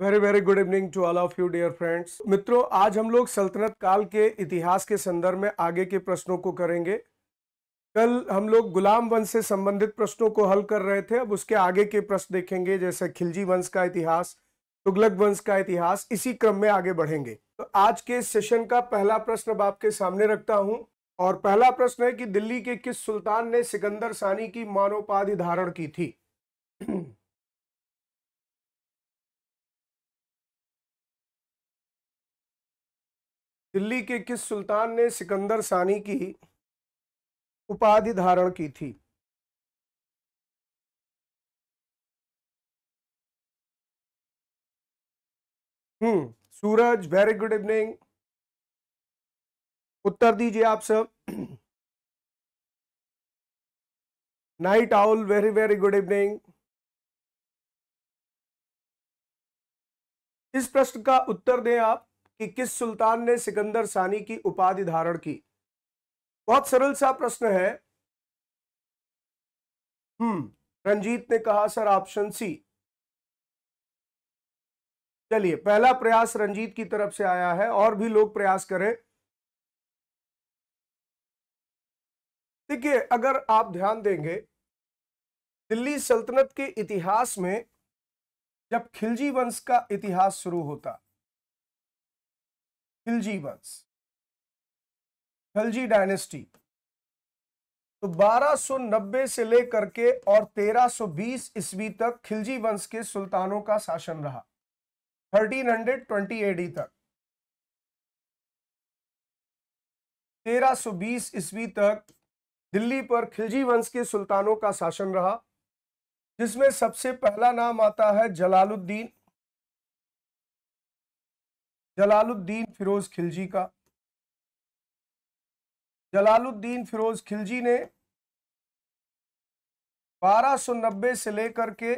Very very good evening to all of you dear friends. मित्रों, आज हम लोग सल्तनत काल के इतिहास के संदर्भ में आगे के प्रश्नों को करेंगे। कल हम लोग गुलाम वंश से संबंधित प्रश्नों को हल कर रहे थे, अब उसके आगे के प्रश्न देखेंगे, जैसे खिलजी वंश का इतिहास, तुगलक वंश का इतिहास। इसी क्रम में आगे बढ़ेंगे। तो आज के सेशन का पहला प्रश्न अब आपके सामने रखता हूं, और पहला प्रश्न है कि दिल्ली के किस सुल्तान ने सिकंदर सानी की मानोपाधि धारण की थी? दिल्ली के किस सुल्तान ने सिकंदर सानी की उपाधि धारण की थी? सूरज, वेरी गुड इवनिंग। उत्तर दीजिए आप सब। Night owl, very very good evening. इस प्रश्न का उत्तर दें आप कि किस सुल्तान ने सिकंदर सानी की उपाधि धारण की। बहुत सरल सा प्रश्न है। रंजीत ने कहा सर ऑप्शन सी। चलिए, पहला प्रयास रंजीत की तरफ से आया है, और भी लोग प्रयास करें। देखिए, अगर आप ध्यान देंगे, दिल्ली सल्तनत के इतिहास में जब खिलजी वंश का इतिहास शुरू होता, खिलजी वंश, खिलजी डायनेस्टी, तो 1290 से लेकर के और 1320 ईस्वी तक खिलजी वंश के सुल्तानों का शासन रहा। 1320 एडी तक, 1320 ईस्वी तक दिल्ली पर खिलजी वंश के सुल्तानों का शासन रहा, जिसमें सबसे पहला नाम आता है जलालुद्दीन फिरोज खिलजी का। जलालुद्दीन फिरोज खिलजी ने 1290 से लेकर के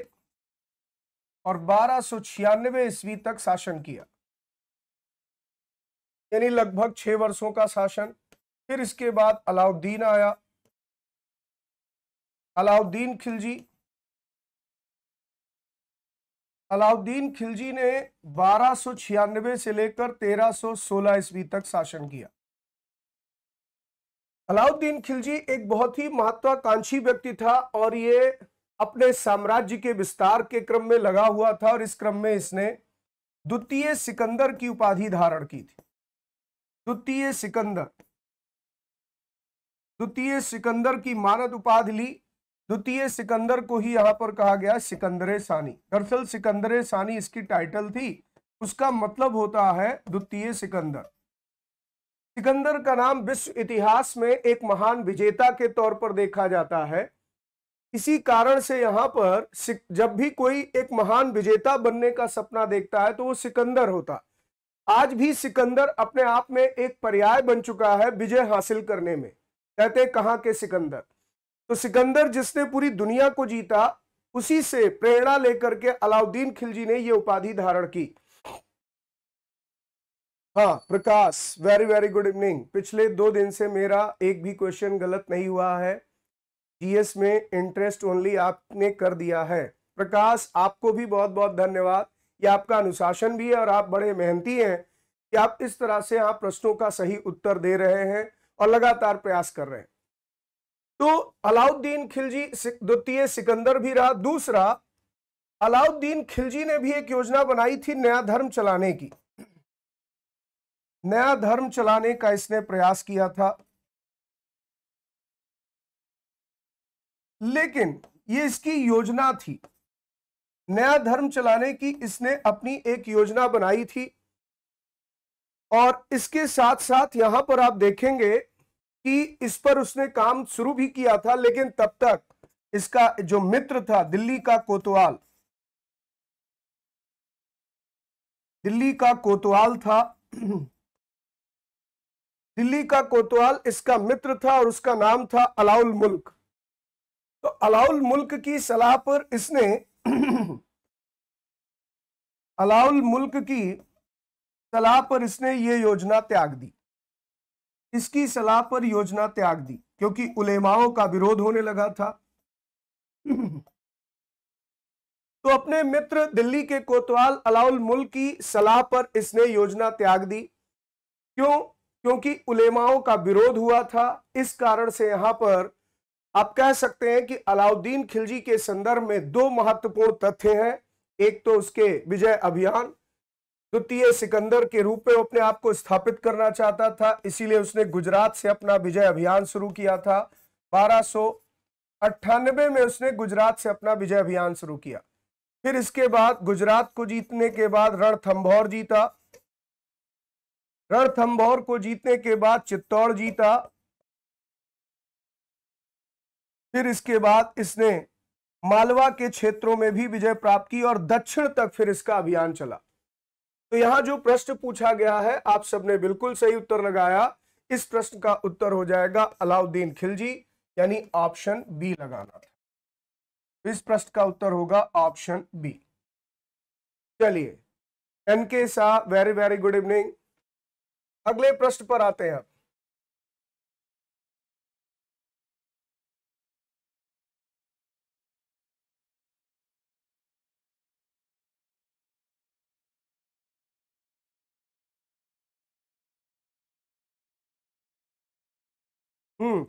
और 1296 ईस्वी तक शासन किया, यानी लगभग 6 वर्षों का शासन। फिर इसके बाद अलाउद्दीन आया, अलाउद्दीन खिलजी ने 1296 से लेकर 1316 ईस्वी तक शासन किया। अलाउद्दीन खिलजी एक बहुत ही महत्वाकांक्षी व्यक्ति था, और ये अपने साम्राज्य के विस्तार के क्रम में लगा हुआ था, और इस क्रम में इसने द्वितीय सिकंदर की उपाधि धारण की थी। द्वितीय सिकंदर की मानद उपाधि ली। द्वितीय सिकंदर को ही यहां पर कहा गया सिकंदर सानी। दरअसल सिकंदर सानी इसकी टाइटल थी, उसका मतलब होता है द्वितीय सिकंदर। सिकंदर का नाम विश्व इतिहास में एक महान विजेता के तौर पर देखा जाता है। इसी कारण से यहां पर जब भी कोई एक महान विजेता बनने का सपना देखता है तो वो सिकंदर होता। आज भी सिकंदर अपने आप में एक पर्याय बन चुका है विजय हासिल करने में। कहते हैं कहां के सिकंदर, तो सिकंदर जिसने पूरी दुनिया को जीता, उसी से प्रेरणा लेकर के अलाउद्दीन खिलजी ने यह उपाधि धारण की। हाँ प्रकाश, वेरी वेरी गुड इवनिंग। पिछले 2 दिन से मेरा एक भी क्वेश्चन गलत नहीं हुआ है। जीएस में इंटरेस्ट ओनली आपने कर दिया है। प्रकाश, आपको भी बहुत बहुत धन्यवाद। ये आपका अनुशासन भी है, और आप बड़े मेहनती हैं कि आप इस तरह से आप प्रश्नों का सही उत्तर दे रहे हैं और लगातार प्रयास कर रहे हैं। तो अलाउद्दीन खिलजी द्वितीय सिकंदर भी रहा। दूसरा, अलाउद्दीन खिलजी ने भी एक योजना बनाई थी नया धर्म चलाने की। नया धर्म चलाने का इसने प्रयास किया था, लेकिन ये इसकी योजना थी। नया धर्म चलाने की इसने अपनी एक योजना बनाई थी, और इसके साथ साथ यहां पर आप देखेंगे कि इस पर उसने काम शुरू भी किया था, लेकिन तब तक इसका जो मित्र था दिल्ली का कोतवाल था। दिल्ली का कोतवाल इसका मित्र था, और उसका नाम था अलाउल मुल्क। तो अलाउल मुल्क की सलाह पर इसने अलाउल मुल्क की सलाह पर इसने ये योजना त्याग दी। इसकी सलाह पर योजना त्याग दी, क्योंकि उलेमाओं का विरोध होने लगा था। तो अपने मित्र दिल्ली के कोतवाल अलाउल मुल्क की सलाह पर इसने योजना त्याग दी। क्यों? क्योंकि उलेमाओं का विरोध हुआ था। इस कारण से यहां पर आप कह सकते हैं कि अलाउद्दीन खिलजी के संदर्भ में दो महत्वपूर्ण तथ्य हैं। एक तो उसके विजय अभियान, द्वितीय सिकंदर के रूप में अपने आप को स्थापित करना चाहता था, इसीलिए उसने गुजरात से अपना विजय अभियान शुरू किया था। 1298 में उसने गुजरात से अपना विजय अभियान शुरू किया। फिर इसके बाद गुजरात को जीतने के बाद रणथंभौर जीता, रणथंभौर को जीतने के बाद चित्तौड़ जीता। फिर इसके बाद इसने मालवा के क्षेत्रों में भी विजय प्राप्त की और दक्षिण तक फिर इसका अभियान चला। तो यहां जो प्रश्न पूछा गया है, आप सबने बिल्कुल सही उत्तर लगाया। इस प्रश्न का उत्तर हो जाएगा अलाउद्दीन खिलजी, यानी ऑप्शन बी लगाना था। इस प्रश्न का उत्तर होगा ऑप्शन बी। चलिए, N K Shah, very very good evening. अगले प्रश्न पर आते हैं।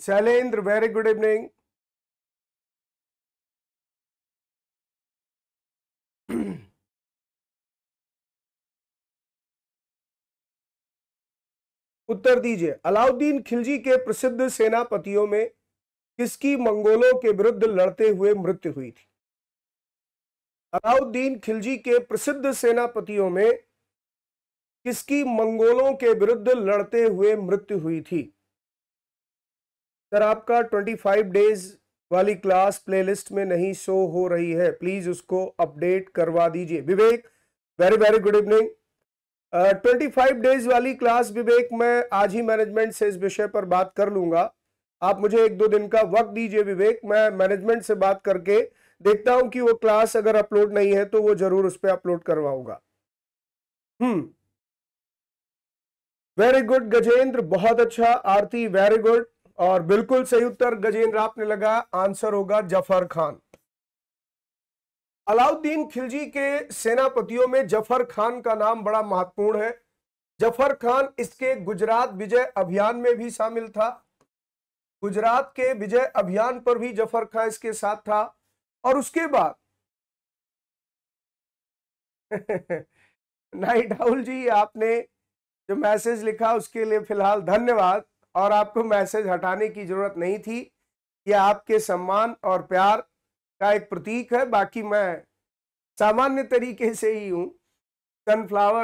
Shailendra, very good evening. उत्तर दीजिए। अलाउद्दीन खिलजी के प्रसिद्ध सेनापतियों में किसकी मंगोलों के विरुद्ध लड़ते हुए मृत्यु हुई थी? अलाउद्दीन खिलजी के प्रसिद्ध सेनापतियों में किसकी मंगोलों के विरुद्ध लड़ते हुए मृत्यु हुई थी? सर, आपका 25 डेज वाली क्लास प्लेलिस्ट में नहीं शो हो रही है, प्लीज उसको अपडेट करवा दीजिए। Vivek, very very good evening. 25 days वाली क्लास विवेक, मैं आज ही मैनेजमेंट से इस विषय पर बात कर लूंगा। आप मुझे 1-2 दिन का वक्त दीजिए विवेक, मैं मैनेजमेंट से बात करके देखता हूं कि वो क्लास अगर अपलोड नहीं है तो वो जरूर उस पर अपलोड करवाऊंगा। वेरी गुड गजेंद्र, बहुत अच्छा। आरती, वेरी गुड। और बिल्कुल सही उत्तर गजेंद्र आपने लगा, आंसर होगा जफर खान। अलाउद्दीन खिलजी के सेनापतियों में जफर खान का नाम बड़ा महत्वपूर्ण है। जफर खान इसके गुजरात विजय अभियान में भी शामिल था। गुजरात के विजय अभियान पर भी जफर खान इसके साथ था। और उसके बाद नाइट राहुल जी, आपने जो मैसेज लिखा उसके लिए फिलहाल धन्यवाद, और आपको मैसेज हटाने की जरूरत नहीं थी। यह आपके सम्मान और प्यार का एक प्रतीक है। बाकी मैं सामान्य तरीके से ही हूं। सनफ्लावर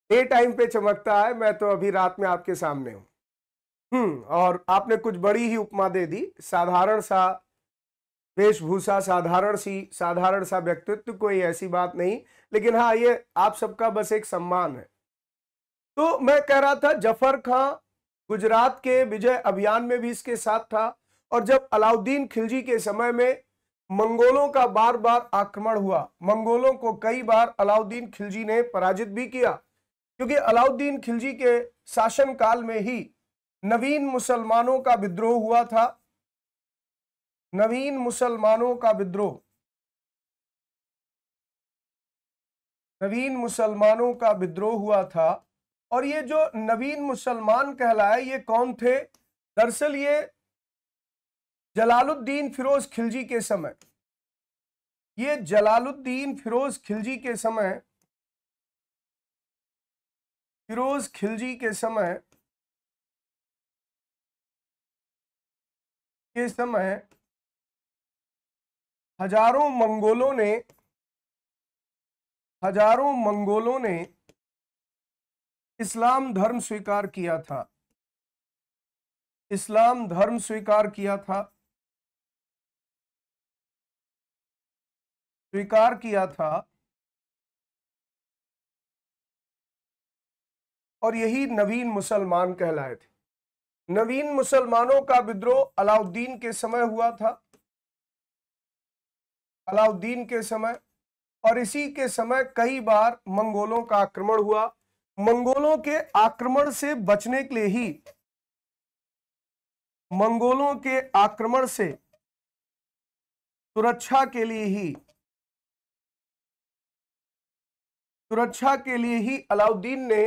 डे टाइम पे चमकता है, मैं तो अभी रात में आपके सामने हूं। और आपने कुछ बड़ी ही उपमा दे दी। साधारण सा वेशभूषा, साधारण सा व्यक्तित्व, कोई ऐसी बात नहीं, लेकिन हाँ, ये आप सबका बस एक सम्मान है। तो मैं कह रहा था जफर खां गुजरात के विजय अभियान में भी इसके साथ था। और जब अलाउद्दीन खिलजी के समय में मंगोलों का बार बार आक्रमण हुआ, मंगोलों को कई बार अलाउद्दीन खिलजी ने पराजित भी किया, क्योंकि अलाउद्दीन खिलजी के शासनकाल में ही नवीन मुसलमानों का विद्रोह हुआ था। नवीन मुसलमानों का विद्रोह, नवीन मुसलमानों का विद्रोह हुआ था। और ये जो नवीन मुसलमान कहलाए, ये कौन थे? दरअसल ये जलालुद्दीन फिरोज खिलजी के समय, ये जलालुद्दीन फिरोज खिलजी के समय, फिरोज खिलजी के समय हजारों मंगोलों ने इस्लाम धर्म स्वीकार किया था। इस्लाम धर्म स्वीकार किया था, स्वीकार किया था। और यही नवीन मुसलमान कहलाए थे। नवीन मुसलमानों का विद्रोह अलाउद्दीन के समय हुआ था, अलाउद्दीन के समय। और इसी के समय कई बार मंगोलों का आक्रमण हुआ। मंगोलों के आक्रमण से बचने के लिए ही, मंगोलों के आक्रमण से सुरक्षा के लिए ही सुरक्षा के लिए ही अलाउद्दीन ने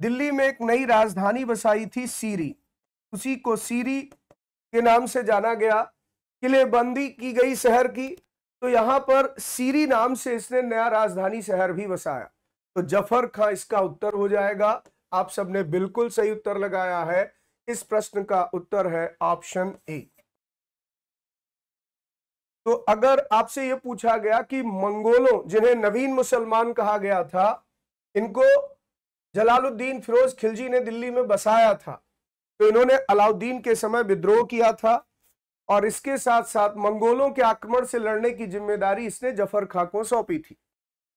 दिल्ली में एक नई राजधानी बसाई थी, सीरी। उसी को सीरी के नाम से जाना गया। किलेबंदी की गई शहर की, तो यहां पर सीरी नाम से इसने नया राजधानी शहर भी बसाया। तो जफर खां इसका उत्तर हो जाएगा। आप सबने बिल्कुल सही उत्तर लगाया है। इस प्रश्न का उत्तर है ऑप्शन ए। तो अगर आपसे यह पूछा गया कि मंगोलों, जिन्हें नवीन मुसलमान कहा गया था, इनको जलालुद्दीन फिरोज खिलजी ने दिल्ली में बसाया था, तो इन्होंने अलाउद्दीन के समय विद्रोह किया था और इसके साथ साथ मंगोलों के आक्रमण से लड़ने की जिम्मेदारी इसने जफर खां को सौंपी थी।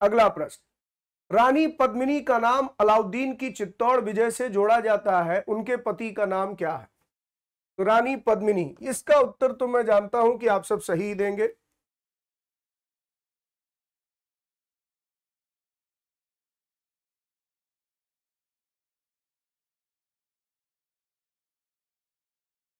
अगला प्रश्न, रानी पद्मिनी का नाम अलाउद्दीन की चित्तौड़ विजय से जोड़ा जाता है, उनके पति का नाम क्या है? तो रानी पद्मिनी, इसका उत्तर तो मैं जानता हूं कि आप सब सही देंगे।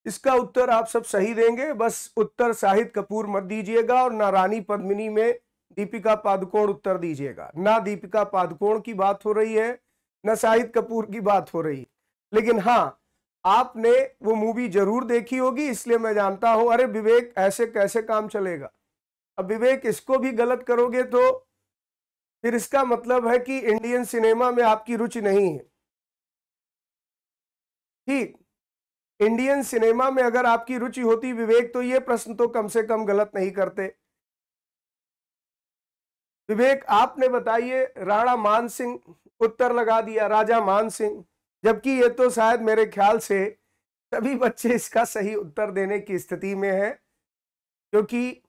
इसका उत्तर आप सब सही देंगे, बस उत्तर शाहिद कपूर मत दीजिएगा और ना रानी पद्मिनी में दीपिका पादुकोण उत्तर दीजिएगा। ना दीपिका पादुकोण की बात हो रही है, ना शाहिद कपूर की बात हो रही है। लेकिन हाँ, आपने वो मूवी जरूर देखी होगी, इसलिए मैं जानता हूं। अरे विवेक, ऐसे कैसे काम चलेगा? अब विवेक इसको भी गलत करोगे तो फिर इसका मतलब है कि इंडियन सिनेमा में आपकी रुचि नहीं है। ठीक, इंडियन सिनेमा में अगर आपकी रुचि होती विवेक, तो ये प्रश्न तो कम से कम गलत नहीं करते। विवेक आपने बताइए, राणा मान सिंह उत्तर लगा दिया, राजा मान सिंह, जबकि ये तो शायद मेरे ख्याल से सभी बच्चे इसका सही उत्तर देने की स्थिति में हैं, क्योंकि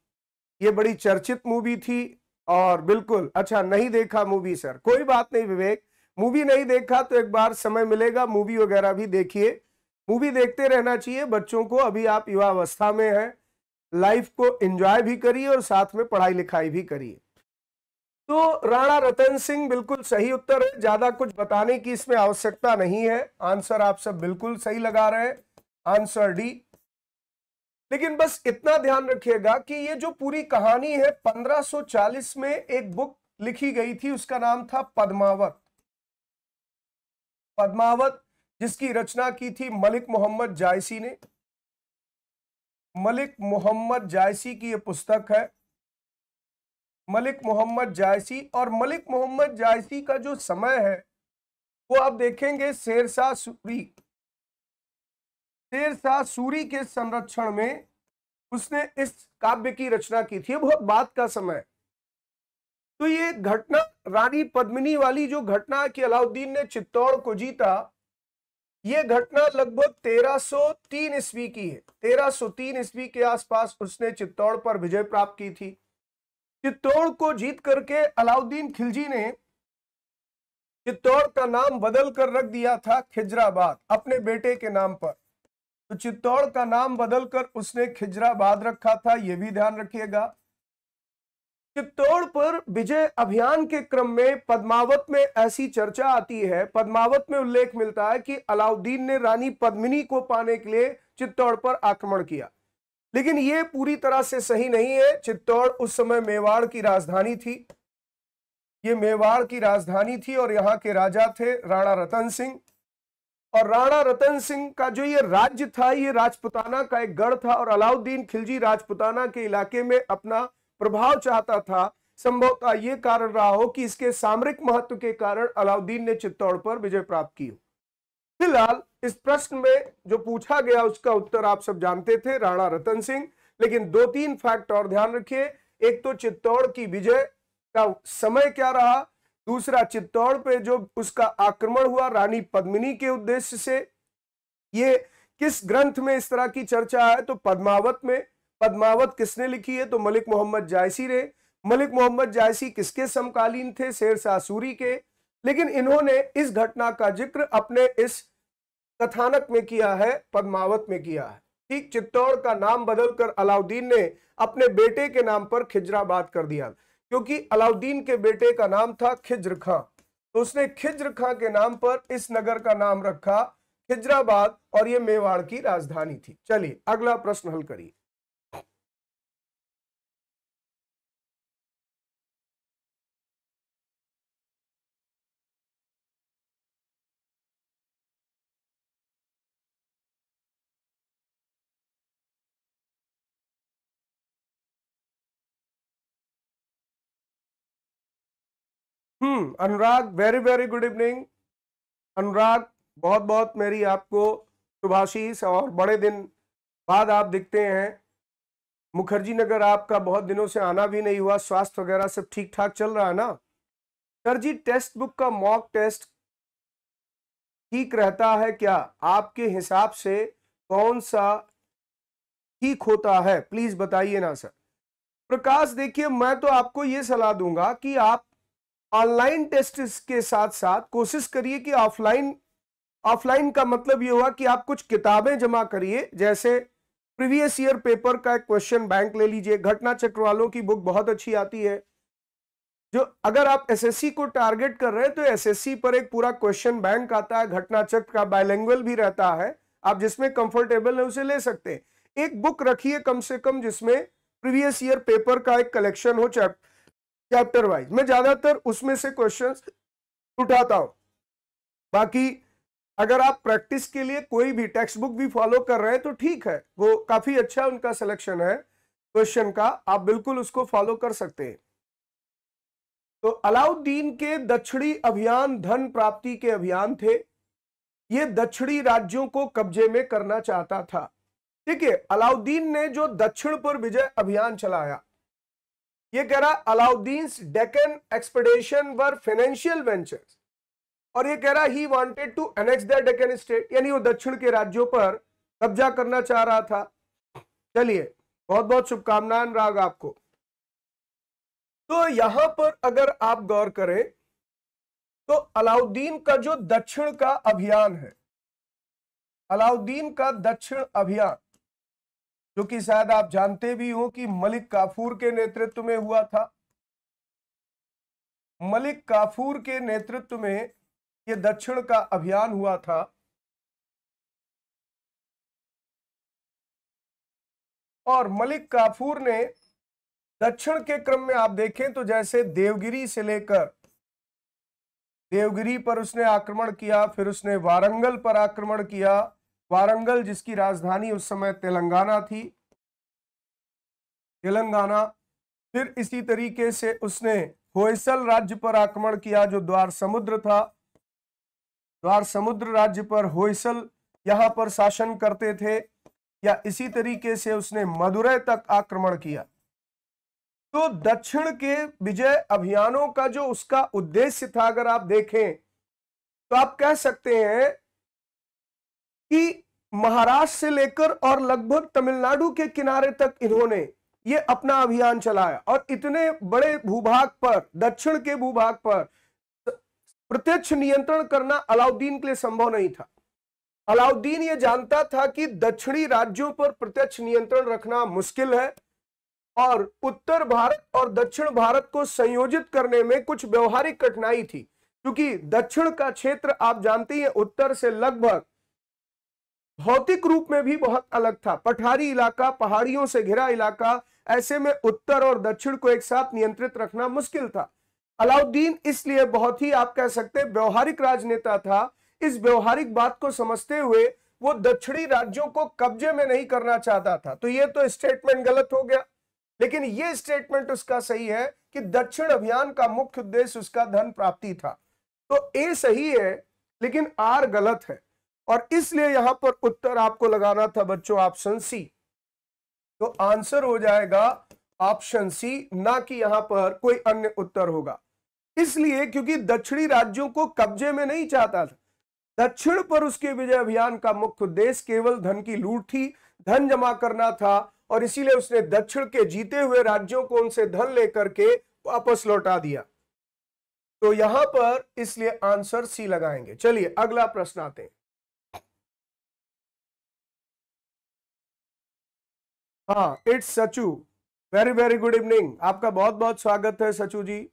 ये बड़ी चर्चित मूवी थी। और बिल्कुल, अच्छा नहीं देखा मूवी सर, कोई बात नहीं विवेक, मूवी नहीं देखा तो एक बार समय मिलेगा, मूवी वगैरह भी देखिए। मूवी देखते रहना चाहिए बच्चों को, अभी आप युवा अवस्था में हैं, लाइफ को एंजॉय भी करिए और साथ में पढ़ाई लिखाई भी करिए। तो राणा रतन सिंह बिल्कुल सही उत्तर है, ज्यादा कुछ बताने की इसमें आवश्यकता नहीं है। आंसर आप सब बिल्कुल सही लगा रहे हैं, आंसर डी। लेकिन बस इतना ध्यान रखिएगा कि ये जो पूरी कहानी है 1540 में एक बुक लिखी गई थी, उसका नाम था पद्मावत। पद्मावत, जिसकी रचना की थी मलिक मोहम्मद जायसी ने। मलिक मोहम्मद जायसी की यह पुस्तक है, मलिक मोहम्मद जायसी। और मलिक मोहम्मद जायसी का जो समय है वो आप देखेंगे शेरशाह सूरी, शेरशाह सूरी के संरक्षण में उसने इस काव्य की रचना की थी। बहुत बाद का समय। तो ये घटना, रानी पद्मिनी वाली जो घटना कि अलाउद्दीन ने चित्तौड़ को जीता, ये घटना लगभग 1303 ईस्वी की है। 1303 ईस्वी के आसपास उसने चित्तौड़ पर विजय प्राप्त की थी। चित्तौड़ को जीत करके अलाउद्दीन खिलजी ने चित्तौड़ का नाम बदल कर रख दिया था खिजराबाद, अपने बेटे के नाम पर। तो चित्तौड़ का नाम बदलकर उसने खिजराबाद रखा था, यह भी ध्यान रखिएगा। चित्तौड़ पर विजय अभियान के क्रम में पद्मावत में ऐसी चर्चा आती है, पद्मावत में उल्लेख मिलता है कि अलाउद्दीन ने रानी पद्मिनी को पाने के लिए चित्तौड़ पर आक्रमण किया। लेकिन यह पूरी तरह से सही नहीं है। चित्तौड़ उस समय मेवाड़ की राजधानी थी, ये मेवाड़ की राजधानी थी और यहाँ के राजा थे राणा रतन सिंह। और राणा रतन सिंह का जो ये राज्य था, ये राजपुताना का एक गढ़ था और अलाउद्दीन खिलजी राजपुताना के इलाके में अपना प्रभाव चाहता था। संभवतः ये कारण रहा हो कि इसके सामरिक महत्व के कारण अलाउद्दीन ने चित्तौड़ पर विजय प्राप्त की हो। फिलहाल इस प्रश्न में जो पूछा गया उसका उत्तर आप सब जानते थे, राणा रतन सिंह। लेकिन 2-3 फैक्ट और ध्यान रखिए। एक तो चित्तौड़ की विजय का समय क्या रहा, दूसरा चित्तौड़ पे जो उसका आक्रमण हुआ रानी पद्मिनी के उद्देश्य से, ये किस ग्रंथ में इस तरह की चर्चा है, तो पद्मावत में। पद्मावत किसने लिखी है, तो मलिक मोहम्मद जायसी ने। मलिक मोहम्मद जायसी किसके समकालीन थे, शेरशाह सूरी के। लेकिन इन्होंने इस घटना का जिक्र अपने इस कथानक में किया है, पद्मावत में किया है। ठीक, चित्तौड़ का नाम बदलकर अलाउद्दीन ने अपने बेटे के नाम पर खिजराबाद कर दिया, क्योंकि अलाउद्दीन के बेटे का नाम था खिज्र खां, तो उसने खिज्र खां के नाम पर इस नगर का नाम रखा खिजराबाद, और यह मेवाड़ की राजधानी थी। चलिए अगला प्रश्न हल करिए। अनुराग, वेरी वेरी गुड इवनिंग। अनुराग, बहुत बहुत मेरी आपको शुभाशीष, और बड़े दिन बाद आप दिखते हैं। मुखर्जी नगर आपका बहुत दिनों से आना भी नहीं हुआ, स्वास्थ्य वगैरह सब ठीक ठाक चल रहा है ना? सर जी, टेक्स्ट बुक का मॉक टेस्ट ठीक रहता है क्या? आपके हिसाब से कौन सा ठीक होता है, प्लीज बताइए ना सर। प्रकाश, देखिए मैं तो आपको यह सलाह दूंगा कि आप ऑनलाइन टेस्ट के साथ साथ कोशिश करिए कि ऑफलाइन, ऑफलाइन का मतलब ये हुआ कि आप कुछ किताबें जमा करिए, जैसे प्रीवियस ईयर पेपर का एक क्वेश्चन बैंक ले लीजिए, घटना चक्र वालों की बुक बहुत अच्छी आती है। जो अगर आप एसएससी को टारगेट कर रहे हैं तो एसएससी पर एक पूरा क्वेश्चन बैंक आता है, घटना चक्र का बाइलिंगुअल भी रहता है, आप जिसमें कंफर्टेबल है उसे ले सकते हैं। एक बुक रखिए कम से कम जिसमें प्रीवियस ईयर पेपर का एक कलेक्शन हो, चैप्टर वाइज। मैं ज्यादातर उसमें से क्वेश्चंस उठाता हूं। बाकी अगर आप प्रैक्टिस के लिए कोई भी टेक्स्ट बुक भी फॉलो कर रहे हैं तो ठीक है, वो काफी अच्छा उनका सिलेक्शन है क्वेश्चन का, आप बिल्कुल उसको फॉलो कर सकते हैं। तो अलाउद्दीन के दक्षिणी अभियान धन प्राप्ति के अभियान थे। ये दक्षिणी राज्यों को कब्जे में करना चाहता था। ठीक है, अलाउद्दीन ने जो दक्षिण पर विजय अभियान चलाया, ये कह रहा Alauddin Deccan expedition were financial ventures, और ये कह रहा he wanted to annex the Deccan state, यानी वो दक्षिण के राज्यों पर कब्जा करना चाह रहा था। चलिए, बहुत बहुत शुभकामनाएं राग आपको। तो यहां पर अगर आप गौर करें तो अलाउद्दीन का जो दक्षिण का अभियान है, अलाउद्दीन का दक्षिण अभियान, जो कि शायद आप जानते भी हो कि मलिक काफूर के नेतृत्व में हुआ था। मलिक काफूर के नेतृत्व में यह दक्षिण का अभियान हुआ था। और मलिक काफूर ने दक्षिण के क्रम में आप देखें तो जैसे देवगिरी से लेकर, देवगिरी पर उसने आक्रमण किया, फिर उसने वारंगल पर आक्रमण किया, वारंगल जिसकी राजधानी उस समय तेलंगाना थी, तेलंगाना। फिर इसी तरीके से उसने होयसल राज्य पर आक्रमण किया जो द्वार समुद्र था, द्वार समुद्र राज्य पर होयसल यहां पर शासन करते थे। या इसी तरीके से उसने मदुरै तक आक्रमण किया। तो दक्षिण के विजय अभियानों का जो उसका उद्देश्य था, अगर आप देखें तो आप कह सकते हैं कि महाराष्ट्र से लेकर और लगभग तमिलनाडु के किनारे तक इन्होंने ये अपना अभियान चलाया। और इतने बड़े भूभाग पर, दक्षिण के भूभाग पर प्रत्यक्ष नियंत्रण करना अलाउद्दीन के लिए संभव नहीं था। अलाउद्दीन ये जानता था कि दक्षिणी राज्यों पर प्रत्यक्ष नियंत्रण रखना मुश्किल है, और उत्तर भारत और दक्षिण भारत को संयोजित करने में कुछ व्यवहारिक कठिनाई थी, क्योंकि दक्षिण का क्षेत्र आप जानते हैं उत्तर से लगभग भौतिक रूप में भी बहुत अलग था, पठारी इलाका, पहाड़ियों से घिरा इलाका। ऐसे में उत्तर और दक्षिण को एक साथ नियंत्रित रखना मुश्किल था। अलाउद्दीन इसलिए बहुत ही, आप कह सकते हैं, व्यवहारिक राजनेता था। इस व्यवहारिक बात को समझते हुए वो दक्षिणी राज्यों को कब्जे में नहीं करना चाहता था। तो ये तो स्टेटमेंट गलत हो गया, लेकिन ये स्टेटमेंट उसका सही है कि दक्षिण अभियान का मुख्य उद्देश्य उसका धन प्राप्ति था। तो ए सही है लेकिन आर गलत है, और इसलिए यहां पर उत्तर आपको लगाना था बच्चों ऑप्शन सी। तो आंसर हो जाएगा ऑप्शन सी, ना कि यहां पर कोई अन्य उत्तर होगा। इसलिए क्योंकि दक्षिणी राज्यों को कब्जे में नहीं चाहता था। दक्षिण पर उसके विजय अभियान का मुख्य उद्देश्य केवल धन की लूट थी, धन जमा करना था, और इसीलिए उसने दक्षिण के जीते हुए राज्यों को उनसे धन लेकर के वापस लौटा दिया। तो यहां पर इसलिए आंसर सी लगाएंगे। चलिए अगला प्रश्न आते हैं। हाँ, it's Sachu, very very good evening, आपका बहुत बहुत स्वागत है सचू जी।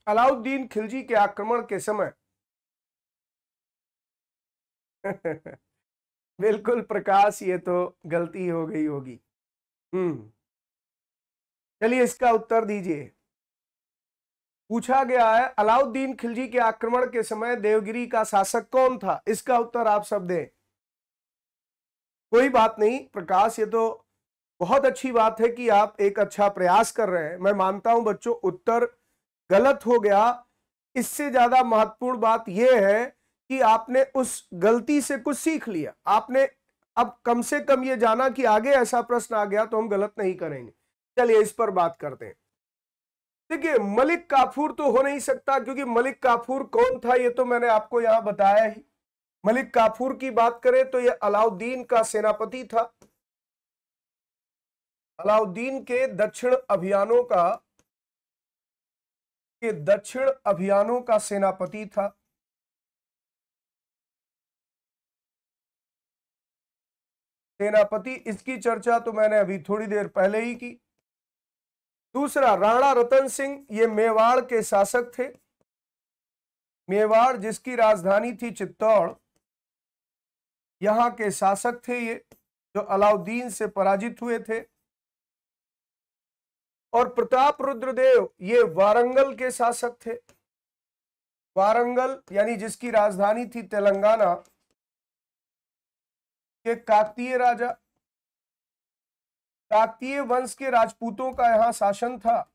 अलाउद्दीन खिलजी के आक्रमण के समय बिल्कुल प्रकाश, ये तो गलती हो गई होगी। चलिए इसका उत्तर दीजिए। पूछा गया है अलाउद्दीन खिलजी के आक्रमण के समय देवगिरी का शासक कौन था, इसका उत्तर आप सब दें। कोई बात नहीं प्रकाश, ये तो बहुत अच्छी बात है कि आप एक अच्छा प्रयास कर रहे हैं। मैं मानता हूं बच्चों उत्तर गलत हो गया, इससे ज्यादा महत्वपूर्ण बात यह है कि आपने उस गलती से कुछ सीख लिया। आपने अब कम से कम ये जाना कि आगे ऐसा प्रश्न आ गया तो हम गलत नहीं करेंगे। चलिए इस पर बात करते हैं। देखिए मलिक काफूर तो हो नहीं सकता, क्योंकि मलिक काफूर कौन था ये तो मैंने आपको यहां बताया ही। मलिक काफूर की बात करें तो यह अलाउद्दीन का सेनापति था। अलाउद्दीन के दक्षिण अभियानों का सेनापति था। सेनापति, इसकी चर्चा तो मैंने अभी थोड़ी देर पहले ही की। दूसरा राणा रतन सिंह, ये मेवाड़ के शासक थे। मेवाड़ जिसकी राजधानी थी चित्तौड़, यहां के शासक थे ये, जो अलाउद्दीन से पराजित हुए थे। और प्रताप रुद्रदेव ये वारंगल के शासक थे। वारंगल यानी जिसकी राजधानी थी तेलंगाना के काकतीय राजा, काकतीय वंश के राजपूतों का यहां शासन था,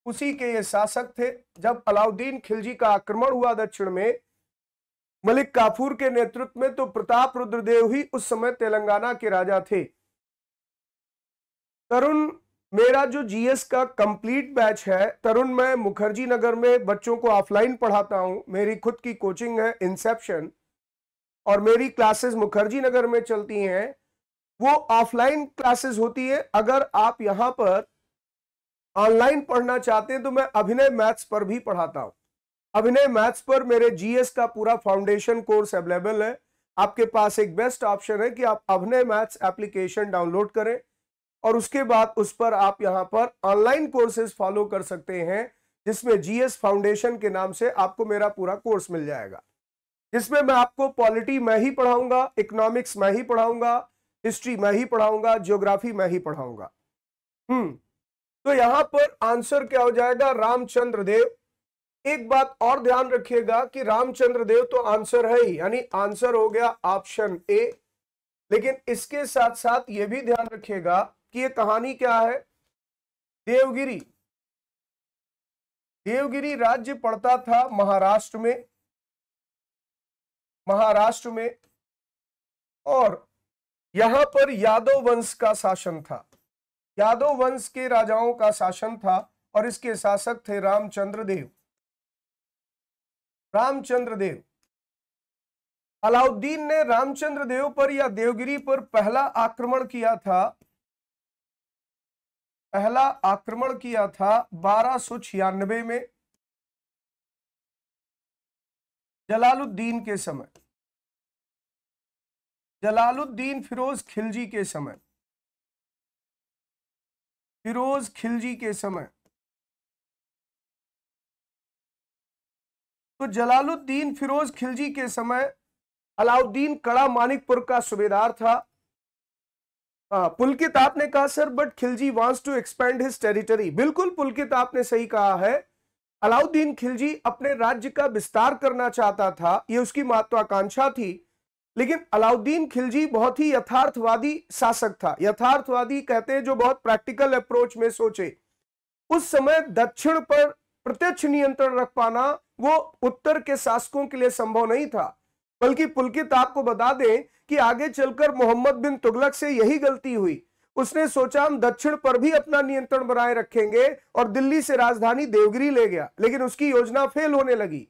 उसी के ये शासक थे। जब अलाउद्दीन खिलजी का आक्रमण हुआ दक्षिण में मलिक काफूर के नेतृत्व में, तो प्रताप रुद्रदेव ही उस समय तेलंगाना के राजा थे। तरुण, मेरा जो जीएस का कंप्लीट बैच है तरुण, मैं मुखर्जी नगर में बच्चों को ऑफलाइन पढ़ाता हूं। मेरी खुद की कोचिंग है इंसेप्शन, और मेरी क्लासेस मुखर्जी नगर में चलती हैं। वो ऑफलाइन क्लासेस होती है। अगर आप यहां पर ऑनलाइन पढ़ना चाहते हैं तो मैं अभिनय मैथ्स पर भी पढ़ाता हूं। अभिनय मैथ्स पर मेरे जीएस का पूरा फाउंडेशन कोर्स अवेलेबल है। आपके पास एक बेस्ट ऑप्शन है कि आप अभिनय मैथ्स एप्लीकेशन डाउनलोड करें और उसके बाद उस पर आप यहां पर ऑनलाइन कोर्सेज फॉलो कर सकते हैं, जिसमें जीएस फाउंडेशन के नाम से आपको मेरा पूरा कोर्स मिल जाएगा, जिसमें मैं आपको पॉलिटी मैं ही पढ़ाऊंगा, इकोनॉमिक्स मैं ही पढ़ाऊंगा, हिस्ट्री मैं ही पढ़ाऊंगा, ज्योग्राफी मैं ही पढ़ाऊंगा। तो यहां पर आंसर क्या हो जाएगा? रामचंद्र देव। एक बात और ध्यान रखिएगा कि रामचंद्र देव तो आंसर है ही, यानी आंसर हो गया ऑप्शन ए। लेकिन इसके साथ साथ यह भी ध्यान रखिएगा कि यह कहानी क्या है। देवगिरी राज्य पड़ता था महाराष्ट्र में, और यहां पर यादव वंश का शासन था। यादव वंश के राजाओं का शासन था और इसके शासक थे रामचंद्र देव। अलाउद्दीन ने रामचंद्र देव पर या देवगिरी पर पहला आक्रमण किया था 1296 में जलालुद्दीन के समय, जलालुद्दीन फिरोज खिलजी के समय। तो जलालुद्दीन फिरोज खिलजी के समय अलाउद्दीन कड़ा मानिकपुर का सूबेदार था। पुलकित आपने कहा sir but Khilji wants to expand his territory. बिल्कुल पुलकित आपने सही कहा है। अलाउद्दीन खिलजी अपने राज्य का विस्तार करना चाहता था, यह उसकी महत्वाकांक्षा थी। लेकिन अलाउद्दीन खिलजी बहुत ही यथार्थवादी शासक था। यथार्थवादी कहते हैं जो बहुत प्रैक्टिकल अप्रोच में सोचे। उस समय दक्षिण पर प्रत्यक्ष नियंत्रण रख पाना वो उत्तर के शासकों के लिए संभव नहीं था। बल्कि पुलकित आपको बता दें कि आगे चलकर मोहम्मद बिन तुगलक से यही गलती हुई। उसने सोचा हम दक्षिण पर भी अपना नियंत्रण बनाए रखेंगे और दिल्ली से राजधानी देवगिरी ले गया, लेकिन उसकी योजना फेल होने लगी।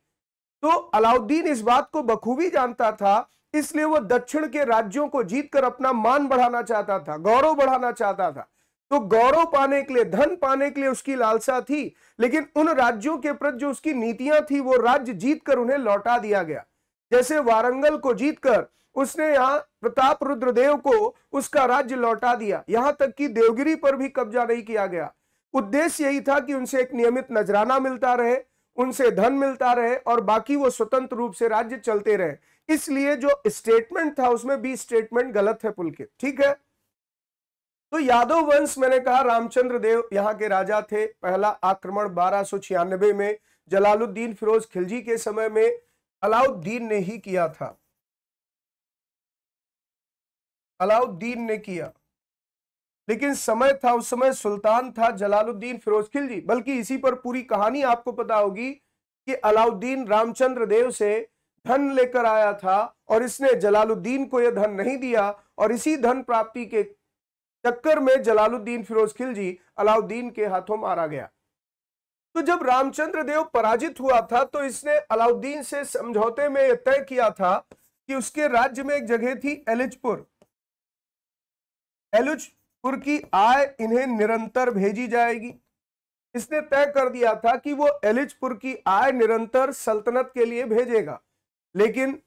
तो अलाउद्दीन इस बात को बखूबी जानता था, इसलिए वो दक्षिण के राज्यों को जीतकर अपना मान बढ़ाना चाहता था, गौरव बढ़ाना चाहता था। तो गौरव पाने के लिए, धन पाने के लिए उसकी लालसा थी, लेकिन उन राज्यों के प्रति जो उसकी नीतियां थी वो राज्य जीतकर उन्हें लौटा दिया गया। जैसे वारंगल को जीतकर उसने यहां प्रताप रुद्रदेव को उसका राज्य लौटा दिया, यहां तक कि देवगिरी पर भी कब्जा नहीं किया गया। उद्देश्य यही था कि उनसे एक नियमित नजराना मिलता रहे, उनसे धन मिलता रहे और बाकी वो स्वतंत्र रूप से राज्य चलते रहे। इसलिए जो स्टेटमेंट था उसमें भी स्टेटमेंट गलत है पुलकित, ठीक है। तो यादव वंश, मैंने कहा रामचंद्र देव यहाँ के राजा थे। पहला आक्रमण 1296 में जलालुद्दीन फिरोज खिलजी के समय में अलाउद्दीन ने ही किया था, अलाउद्दीन ने किया, लेकिन समय था उस समय सुल्तान था जलालुद्दीन फिरोज खिलजी। बल्कि इसी पर पूरी कहानी आपको पता होगी कि अलाउद्दीन रामचंद्र देव से धन लेकर आया था और इसने जलालुद्दीन को यह धन नहीं दिया और इसी धन प्राप्ति के चक्कर में जलालुद्दीन फिरोज खिलजी अलाउद्दीन के हाथों मारा गया। तो जब रामचंद्र देव पराजित हुआ था तो इसने अलाउद्दीन से समझौते में यह तय किया था कि उसके राज्य में एक जगह थी एलिचपुर, एलिचपुर की आय इन्हें निरंतर भेजी जाएगी। इसने तय कर दिया था कि वो एलिचपुर की आय निरंतर सल्तनत के लिए भेजेगा, लेकिन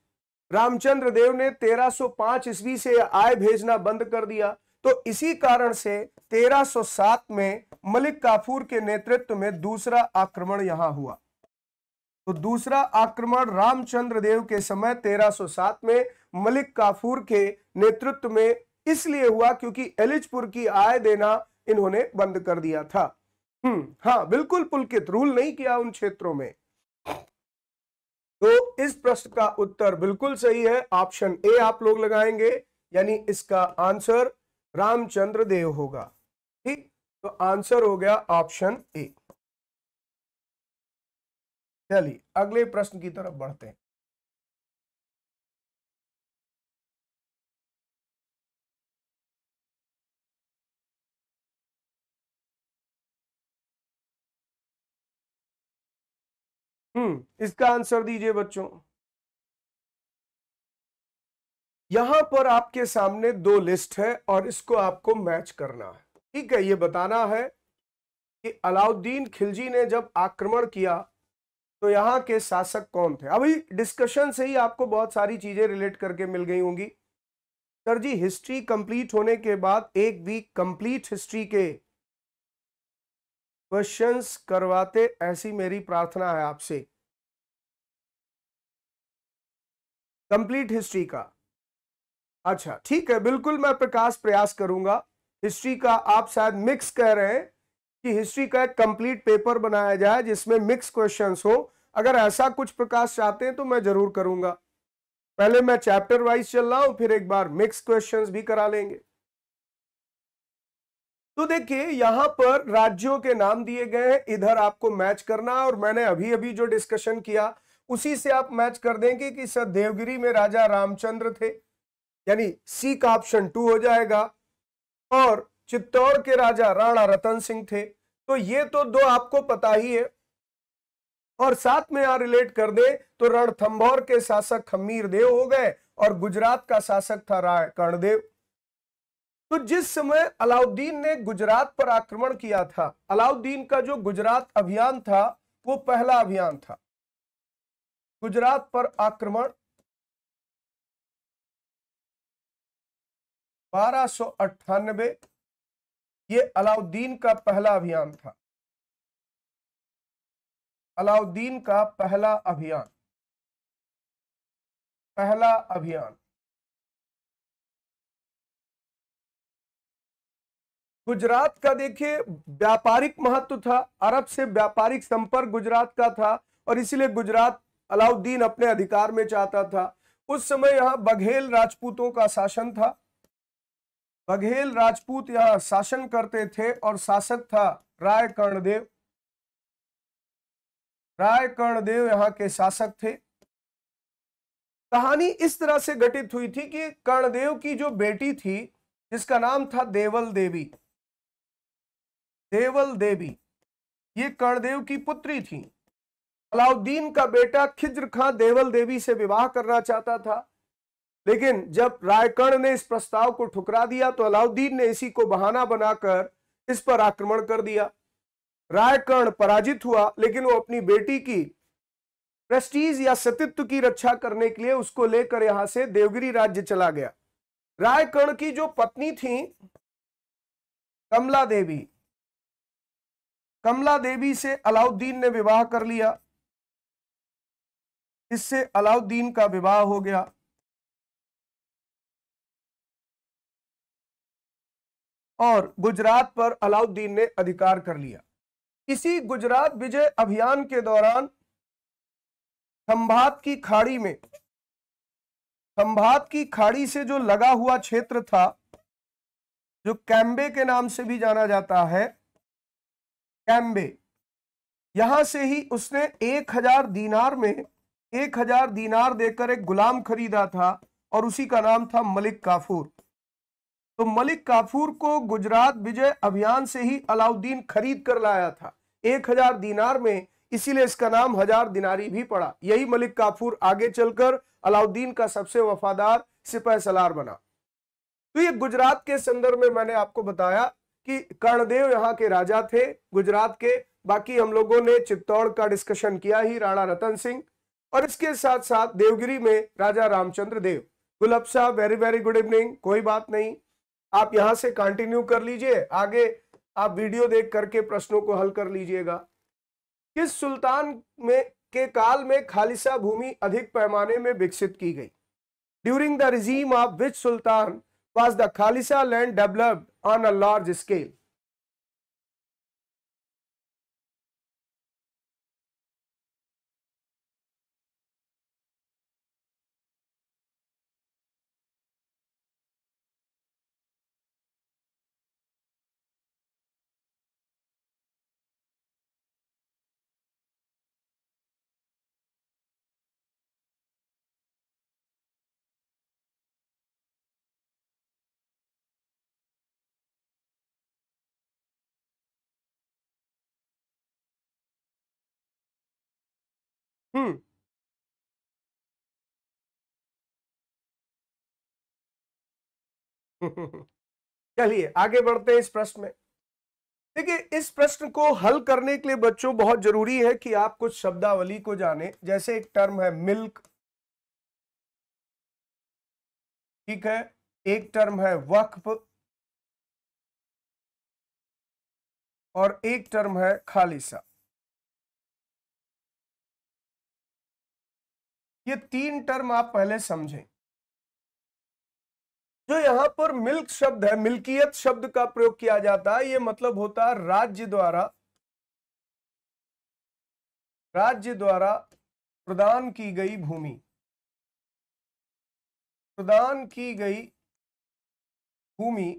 रामचंद्र देव ने 1305 ईस्वी से आय भेजना बंद कर दिया। तो इसी कारण से 1307 में मलिक काफूर के नेतृत्व में दूसरा आक्रमण यहां हुआ। तो दूसरा आक्रमण रामचंद्र देव के समय 1307 में मलिक काफूर के नेतृत्व में इसलिए हुआ क्योंकि एलिचपुर की आय देना इन्होंने बंद कर दिया था। हाँ बिल्कुल पुलकित, रूल नहीं किया उन क्षेत्रों में। तो इस प्रश्न का उत्तर बिल्कुल सही है, ऑप्शन ए आप लोग लगाएंगे, यानी इसका आंसर रामचंद्र देव होगा। ठीक, तो आंसर हो गया ऑप्शन ए। चलिए अगले प्रश्न की तरफ बढ़ते हैं। इसका आंसर दीजिए बच्चों। यहां पर आपके सामने दो लिस्ट है और इसको आपको मैच करना है, ठीक है। ये बताना है कि अलाउद्दीन खिलजी ने जब आक्रमण किया तो यहां के शासक कौन थे। अभी डिस्कशन से ही आपको बहुत सारी चीजें रिलेट करके मिल गई होंगी। सर जी हिस्ट्री कंप्लीट होने के बाद एक वीक कंप्लीट हिस्ट्री के क्वेश्चंस करवाते, ऐसी मेरी प्रार्थना है आपसे। कंप्लीट हिस्ट्री का, अच्छा ठीक है, बिल्कुल मैं प्रयास करूंगा। हिस्ट्री का आप शायद मिक्स कह रहे हैं कि हिस्ट्री का एक कंप्लीट पेपर बनाया जाए जिसमें मिक्स क्वेश्चंस हो। अगर ऐसा कुछ प्रकाश चाहते हैं तो मैं जरूर करूंगा। पहले मैं चैप्टर वाइज चल रहा हूं, फिर एक बार मिक्स क्वेश्चंस भी करा लेंगे। तो देखिए यहां पर राज्यों के नाम दिए गए हैं, इधर आपको मैच करना है और मैंने अभी अभी जो डिस्कशन किया उसी से आप मैच कर देंगे कि सर देवगिरी में राजा रामचंद्र थे, यानी सी का ऑप्शन 2 हो जाएगा, और चित्तौड़ के राजा राणा रतन सिंह थे। तो ये तो दो आपको पता ही है, और साथ में यहां रिलेट कर दे तो रणथंभौर के शासक खम्मीर देव हो गए और गुजरात का शासक था राय कर्णदेव। तो जिस समय अलाउद्दीन ने गुजरात पर आक्रमण किया था, अलाउद्दीन का जो गुजरात अभियान था वो पहला अभियान था। गुजरात पर आक्रमण 1298, ये अलाउद्दीन का पहला अभियान था। अलाउद्दीन का पहला अभियान, पहला अभियान। गुजरात का देखिए व्यापारिक महत्व था, अरब से व्यापारिक संपर्क गुजरात का था और इसलिए गुजरात अलाउद्दीन अपने अधिकार में चाहता था। उस समय यहां बघेल राजपूतों का शासन था, बघेल राजपूत यहां शासन करते थे और शासक था राय कर्णदेव। राय कर्णदेव यहां के शासक थे। कहानी इस तरह से घटित हुई थी कि कर्णदेव की जो बेटी थी जिसका नाम था देवल देवी, देवल देवी ये कर्णदेव की पुत्री थी। अलाउद्दीन का बेटा खिज्र खां देवल देवी से विवाह करना चाहता था, लेकिन जब रायकर्ण ने इस प्रस्ताव को ठुकरा दिया तो अलाउद्दीन ने इसी को बहाना बनाकर इस पर आक्रमण कर दिया। रायकर्ण पराजित हुआ, लेकिन वो अपनी बेटी की प्रेस्टीज या सतीत्व की रक्षा करने के लिए उसको लेकर यहां से देवगिरी राज्य चला गया। रायकर्ण की जो पत्नी थी कमला देवी, कमला देवी से अलाउद्दीन ने विवाह कर लिया, इससे अलाउद्दीन का विवाह हो गया। और गुजरात पर अलाउद्दीन ने अधिकार कर लिया। इसी गुजरात विजय अभियान के दौरान खंभात की खाड़ी में, खंभात की खाड़ी से जो लगा हुआ क्षेत्र था, जो कैम्बे के नाम से भी जाना जाता है, कैम्बे, यहां से ही उसने 1000 दीनार में 1000 दीनार देकर एक गुलाम खरीदा था और उसी का नाम था मलिक काफूर। तो मलिक काफूर को गुजरात विजय अभियान से ही अलाउद्दीन खरीद कर लाया था 1000 दीनार में, इसीलिए इसका नाम 1000 दिनारी भी पड़ा। यही मलिक काफूर आगे चलकर अलाउद्दीन का सबसे वफादार सिपाही सलार बना। तो ये गुजरात के संदर्भ में मैंने आपको बताया कि कर्णदेव यहाँ के राजा थे गुजरात के। बाकी हम लोगों ने चित्तौड़ का डिस्कशन किया ही, राणा रतन सिंह, और इसके साथ साथ देवगिरी में राजा रामचंद्र देव। गुलाब साहब वेरी वेरी गुड इवनिंग। कोई बात नहीं, आप यहां से कंटिन्यू कर लीजिए, आगे आप वीडियो देख करके प्रश्नों को हल कर लीजिएगा। किस सुल्तान में के काल में खालिसा भूमि अधिक पैमाने में विकसित की गई? During the regime of which Sultan was the Khalisa land developed on a large scale? चलिए आगे बढ़ते हैं इस प्रश्न में। देखिए, इस प्रश्न को हल करने के लिए बच्चों बहुत जरूरी है कि आप कुछ शब्दावली को जाने। जैसे एक टर्म है मिल्क, ठीक है, एक टर्म है वक्फ और एक टर्म है खालिसा। ये 3 टर्म आप पहले समझें। जो यहां पर मिल्क शब्द है, मिल्कियत शब्द का प्रयोग किया जाता है, ये मतलब होता है राज्य द्वारा प्रदान की गई भूमि, प्रदान की गई भूमि,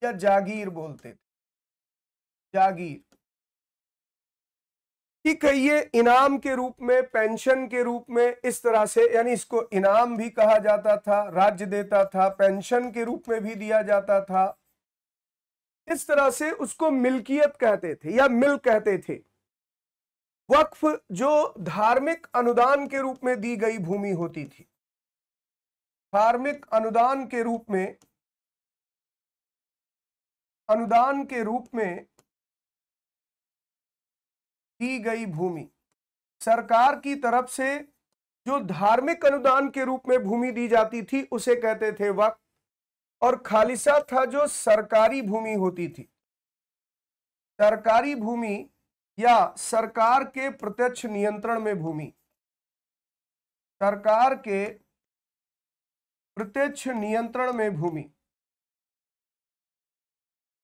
या जागीर बोलते थे, जागीर। ठीक है, ये इनाम के रूप में, पेंशन के रूप में, इस तरह से, यानी इसको इनाम भी कहा जाता था, राज्य देता था, पेंशन के रूप में भी दिया जाता था। इस तरह से उसको मिल्कियत कहते थे या मिल्क कहते थे। वक्फ जो धार्मिक अनुदान के रूप में दी गई भूमि होती थी, धार्मिक अनुदान के रूप में, अनुदान के रूप में दी गई भूमि, सरकार की तरफ से जो धार्मिक अनुदान के रूप में भूमि दी जाती थी उसे कहते थे वक्फ। और खालिसा था जो सरकारी भूमि होती थी, सरकारी भूमि या सरकार के प्रत्यक्ष नियंत्रण में भूमि, सरकार के प्रत्यक्ष नियंत्रण में भूमि,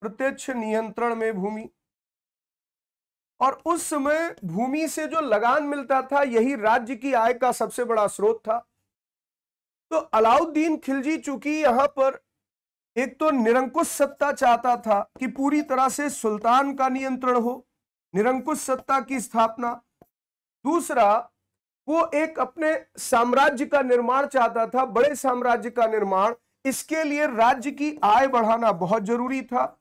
प्रत्यक्ष नियंत्रण में भूमि। और उस समय भूमि से जो लगान मिलता था यही राज्य की आय का सबसे बड़ा स्रोत था। तो अलाउद्दीन खिलजी चूंकि यहां पर एक तो निरंकुश सत्ता चाहता था कि पूरी तरह से सुल्तान का नियंत्रण हो, निरंकुश सत्ता की स्थापना, दूसरा वो एक अपने साम्राज्य का निर्माण चाहता था, बड़े साम्राज्य का निर्माण। इसके लिए राज्य की आय बढ़ाना बहुत जरूरी था,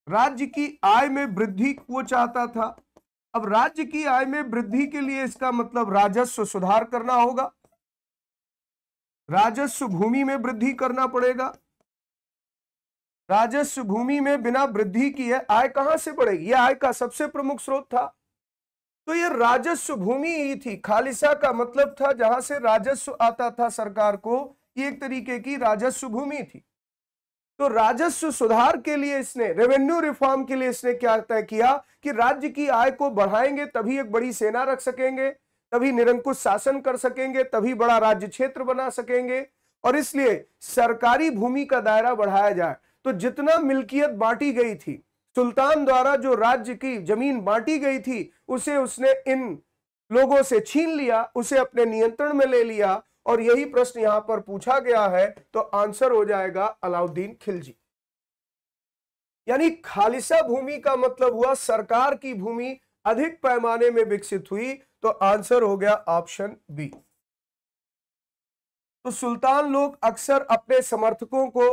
राज्य की आय में वृद्धि वो चाहता था। अब राज्य की आय में वृद्धि के लिए इसका मतलब राजस्व सुधार करना होगा, राजस्व भूमि में वृद्धि करना पड़ेगा। राजस्व भूमि में बिना वृद्धि किए आय कहां से बढ़ेगी? यह आय का सबसे प्रमुख स्रोत था। तो ये राजस्व भूमि ही थी। खालिसा का मतलब था जहां से राजस्व आता था सरकार को, ये एक तरीके की राजस्व भूमि थी। तो राजस्व सुधार के लिए इसने, रेवेन्यू रिफॉर्म के लिए इसने क्या तय किया कि राज्य की आय को बढ़ाएंगे तभी एक बड़ी सेना रख सकेंगे, तभी निरंकुश शासन कर सकेंगे, तभी बड़ा राज्य क्षेत्र बना सकेंगे, और इसलिए सरकारी भूमि का दायरा बढ़ाया जाए। तो जितना मिल्कियत बांटी गई थी, सुल्तान द्वारा जो राज्य की जमीन बांटी गई थी, उसे उसने इन लोगों से छीन लिया, उसे अपने नियंत्रण में ले लिया, और यही प्रश्न यहां पर पूछा गया है। तो आंसर हो जाएगा अलाउद्दीन खिलजी। यानी खालिसा भूमि का मतलब हुआ सरकार की भूमि अधिक पैमाने में विकसित हुई, तो आंसर हो गया ऑप्शन बी। तो सुल्तान लोग अक्सर अपने समर्थकों को,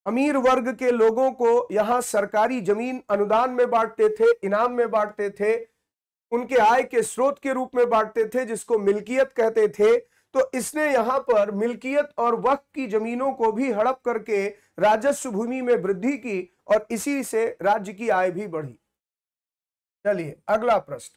अमीर वर्ग के लोगों को यहां सरकारी जमीन अनुदान में बांटते थे, इनाम में बांटते थे, उनके आय के स्रोत के रूप में बांटते थे, जिसको मिल्कियत कहते थे। तो इसने यहां पर मिल्कियत और वक्फ की जमीनों को भी हड़प करके राजस्व भूमि में वृद्धि की, और इसी से राज्य की आय भी बढ़ी। चलिए अगला प्रश्न।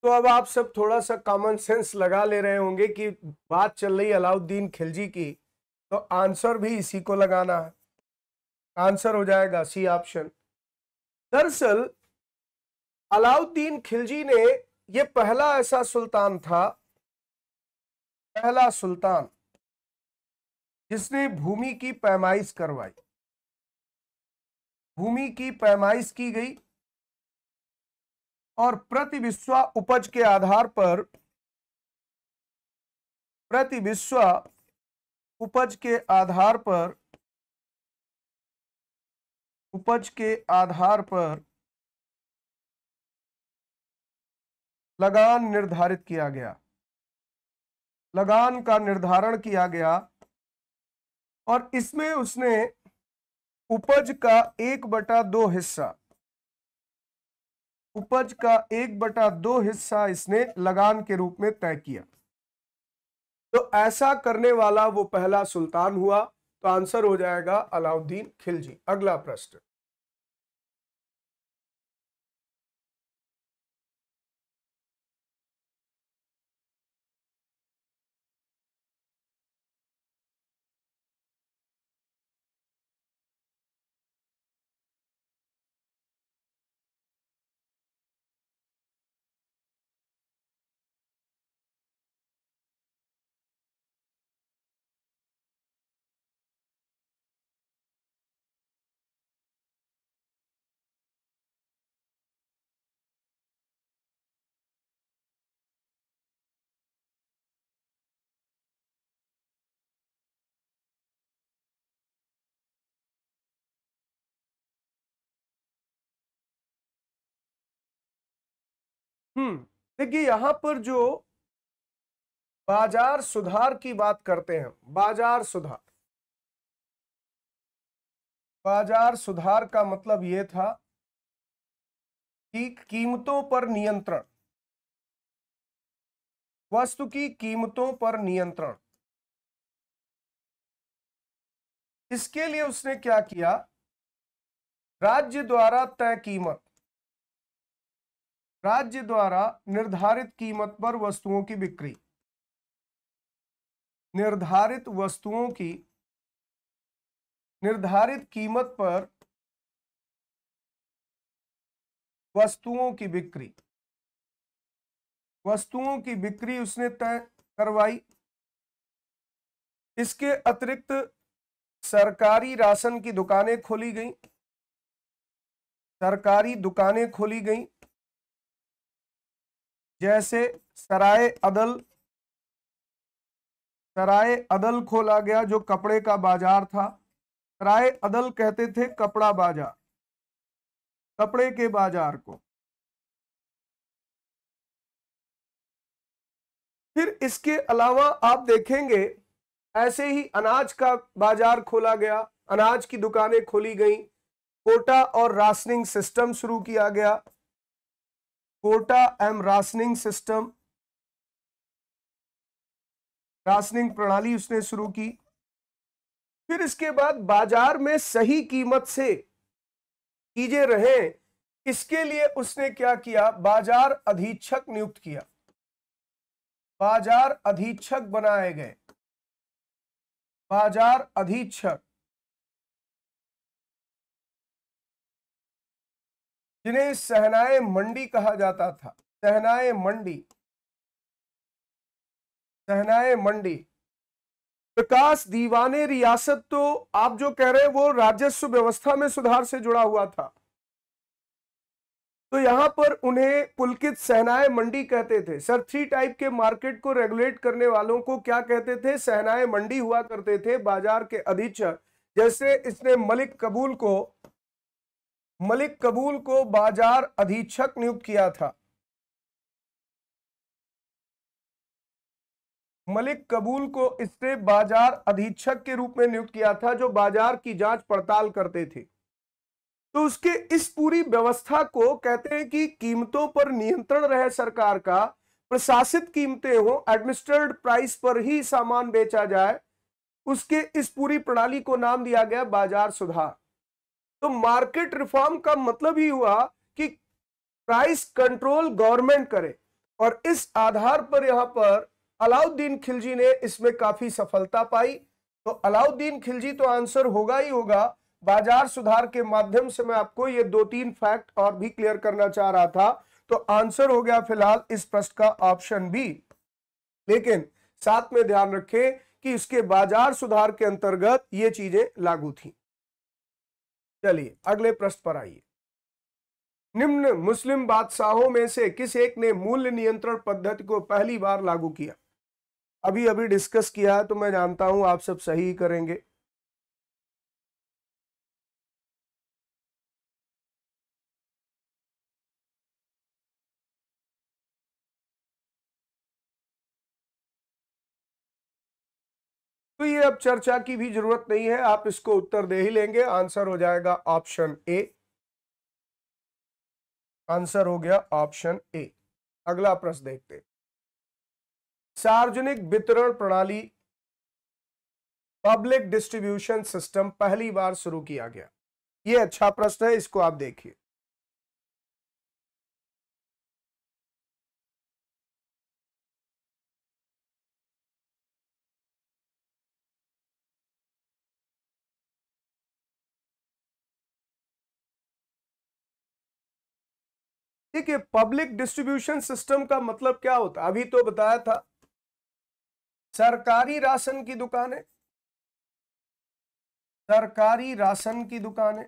तो अब आप सब थोड़ा सा कॉमन सेंस लगा ले रहे होंगे कि बात चल रही अलाउद्दीन खिलजी की, तो आंसर भी इसी को लगाना है। आंसर हो जाएगा सी ऑप्शन। दरअसल अलाउद्दीन खिलजी ने, यह पहला ऐसा सुल्तान था, पहला सुल्तान जिसने भूमि की पैमाइश करवाई। भूमि की पैमाइश की गई और प्रति बिस्वा उपज के आधार पर, प्रति बिस्वा उपज के आधार पर, उपज के आधार पर लगान निर्धारित किया गया, लगान का निर्धारण किया गया, और इसमें उसने उपज का 1/2 हिस्सा, उपज का 1/2 हिस्सा इसने लगान के रूप में तय किया। तो ऐसा करने वाला वो पहला सुल्तान हुआ। तो आंसर हो जाएगा अलाउद्दीन खिलजी। अगला प्रश्न। देखिए यहां पर जो बाजार सुधार की बात करते हैं, बाजार सुधार, बाजार सुधार का मतलब यह था कि कीमतों पर नियंत्रण, वस्तु की कीमतों पर नियंत्रण। इसके लिए उसने क्या किया, राज्य द्वारा तय कीमत, राज्य द्वारा निर्धारित कीमत पर वस्तुओं की बिक्री, निर्धारित वस्तुओं की निर्धारित कीमत पर वस्तुओं की बिक्री, वस्तुओं की बिक्री उसने तय करवाई। इसके अतिरिक्त सरकारी राशन की दुकानें खोली गई, सरकारी दुकानें खोली गई, जैसे सराय अदल, सराय अदल खोला गया जो कपड़े का बाजार था। सराय अदल कहते थे कपड़ा बाजार। कपड़े के बाजार को। फिर इसके अलावा आप देखेंगे ऐसे ही अनाज का बाजार खोला गया, अनाज की दुकानें खोली गई, कोटा और राशनिंग सिस्टम शुरू किया गया, कोटा एवं राशनिंग सिस्टम, राशनिंग प्रणाली उसने शुरू की। फिर इसके बाद बाजार में सही कीमत से चीजें रहें, इसके लिए उसने क्या किया, बाजार अधीक्षक नियुक्त किया, बाजार अधीक्षक बनाए गए, बाजार अधीक्षक, जिन्हें सहनाए मंडी कहा जाता था, सहनाए मंडी, सहनाए मंडी। प्रकाश दीवाने रियासत, तो आप जो कह रहे हैं वो राजस्व व्यवस्था में सुधार से जुड़ा हुआ था, तो यहां पर उन्हें पुलकित सहनाए मंडी कहते थे। सर 3 टाइप के मार्केट को रेगुलेट करने वालों को क्या कहते थे, सहनाए मंडी हुआ करते थे, बाजार के अधीक्षक। जैसे इसने मलिक कबूल को बाजार अधीक्षक नियुक्त किया था, मलिक कबूल को इसने बाजार अधीक्षक के रूप में नियुक्त किया था, जो बाजार की जांच पड़ताल करते थे। तो उसके इस पूरी व्यवस्था को कहते हैं कि कीमतों पर नियंत्रण रहे सरकार का, प्रशासित कीमतें हो, एडमिनिस्ट्रेटेड प्राइस पर ही सामान बेचा जाए, उसके इस पूरी प्रणाली को नाम दिया गया बाजार सुधार। तो मार्केट रिफॉर्म का मतलब ही हुआ कि प्राइस कंट्रोल गवर्नमेंट करे, और इस आधार पर यहां पर अलाउद्दीन खिलजी ने इसमें काफी सफलता पाई। तो अलाउद्दीन खिलजी तो आंसर होगा ही होगा। बाजार सुधार के माध्यम से मैं आपको ये 2-3 फैक्ट और भी क्लियर करना चाह रहा था, तो आंसर हो गया फिलहाल इस प्रश्न का ऑप्शन बी। लेकिन साथ में ध्यान रखें कि इसके बाजार सुधार के अंतर्गत ये चीजें लागू थी। चलिए अगले प्रश्न पर आइए। निम्न मुस्लिम बादशाहों में से किस एक ने मूल्य नियंत्रण पद्धति को पहली बार लागू किया? अभी अभी डिस्कस किया है, तो मैं जानता हूं आप सब सही करेंगे। तो ये अब चर्चा की भी जरूरत नहीं है, आप इसको उत्तर दे ही लेंगे। आंसर हो जाएगा ऑप्शन ए, आंसर हो गया ऑप्शन ए। अगला प्रश्न देखते हैं। सार्वजनिक वितरण प्रणाली, पब्लिक डिस्ट्रीब्यूशन सिस्टम पहली बार शुरू किया गया? ये अच्छा प्रश्न है, इसको आप देखिए। देखिए पब्लिक डिस्ट्रीब्यूशन सिस्टम का मतलब क्या होता है, अभी तो बताया था। सरकारी राशन की दुकानें, सरकारी राशन की दुकानें,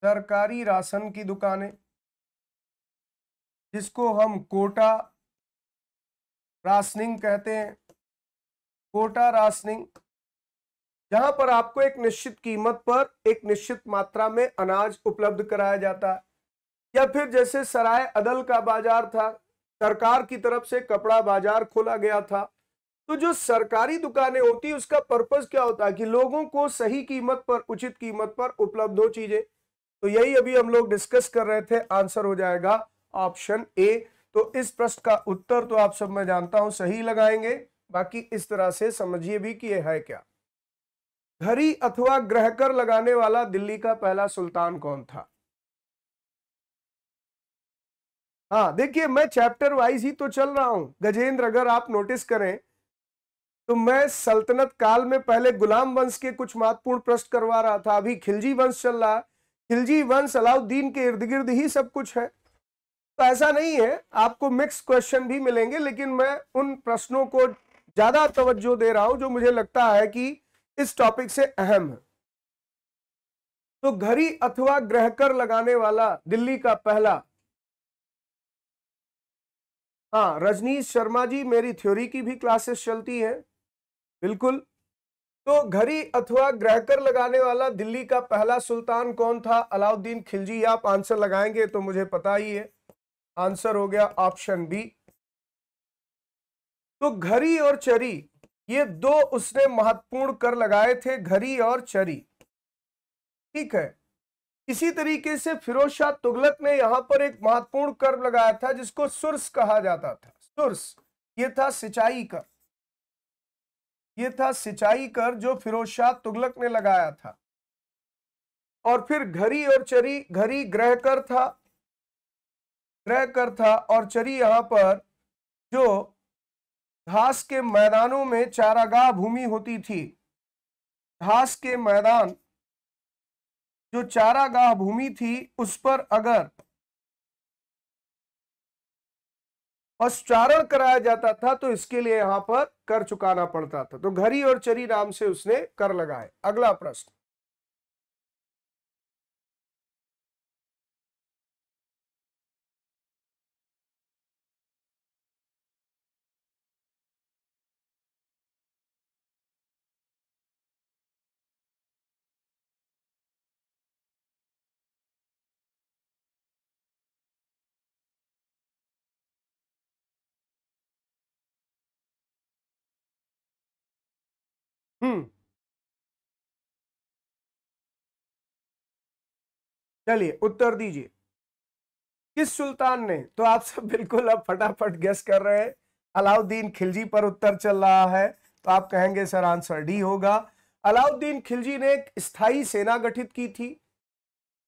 सरकारी राशन की दुकानें, जिसको हम कोटा राशनिंग कहते हैं, कोटा राशनिंग, जहां पर आपको एक निश्चित कीमत पर एक निश्चित मात्रा में अनाज उपलब्ध कराया जाता है। या फिर जैसे सराय अदल का बाजार था, सरकार की तरफ से कपड़ा बाजार खोला गया था। तो जो सरकारी दुकानें होती है उसका पर्पस क्या होता है कि लोगों को सही कीमत पर, उचित कीमत पर उपलब्ध हो चीजें। तो यही अभी हम लोग डिस्कस कर रहे थे। आंसर हो जाएगा ऑप्शन ए। तो इस प्रश्न का उत्तर तो आप सब मैं जानता हूं सही लगाएंगे, बाकी इस तरह से समझिए भी कि यह है क्या। घड़ी अथवा ग्रहकर लगाने वाला दिल्ली का पहला सुल्तान कौन था? हाँ देखिए मैं चैप्टर वाइज ही तो चल रहा हूं गजेंद्र, अगर आप नोटिस करें तो मैं सल्तनत काल में पहले गुलाम वंश के कुछ महत्वपूर्ण प्रश्न करवा रहा था, अभी खिलजी वंश चल रहा है। खिलजी वंश अलाउद्दीन के इर्द गिर्द ही सब कुछ है। तो ऐसा नहीं है, आपको मिक्स क्वेश्चन भी मिलेंगे, लेकिन मैं उन प्रश्नों को ज्यादा तवज्जो दे रहा हूं जो मुझे लगता है कि इस टॉपिक से अहम है। तो घड़ी अथवा ग्रहकर लगाने वाला दिल्ली का पहला हाँ, रजनीश शर्मा जी, मेरी थ्योरी की भी क्लासेस चलती है, बिल्कुल। तो घड़ी अथवा ग्रहकर लगाने वाला दिल्ली का पहला सुल्तान कौन था? अलाउद्दीन खिलजी। आप आंसर लगाएंगे तो मुझे पता ही है, आंसर हो गया ऑप्शन बी। तो घड़ी और चरी, ये दो उसने महत्वपूर्ण कर लगाए थे, घड़ी और चरी, ठीक है। इसी तरीके से फिरोज शाह तुगलक ने यहां पर एक महत्वपूर्ण कर लगाया था जिसको सुर्स कहा जाता था। सुर्स, ये था सिंचाई कर, ये था सिंचाई कर जो फिरोज शाह तुगलक ने लगाया था। और फिर घड़ी और चरी, घड़ी ग्रह कर था, ग्रह कर था, और चरी यहां पर जो घास के मैदानों में चारागाह भूमि होती थी, घास के मैदान जो चारागाह भूमि थी उस पर अगर पशुचारण कराया जाता था तो इसके लिए यहां पर कर चुकाना पड़ता था। तो घड़ी और चरी नाम से उसने कर लगाए। अगला प्रश्न, चलिए उत्तर दीजिए, किस सुल्तान ने? तो आप सब बिल्कुल अब फटाफट गेस कर रहे हैं, अलाउद्दीन खिलजी पर उत्तर चल रहा है, तो आप कहेंगे सर आंसर डी होगा। अलाउद्दीन खिलजी ने एक स्थायी सेना गठित की थी,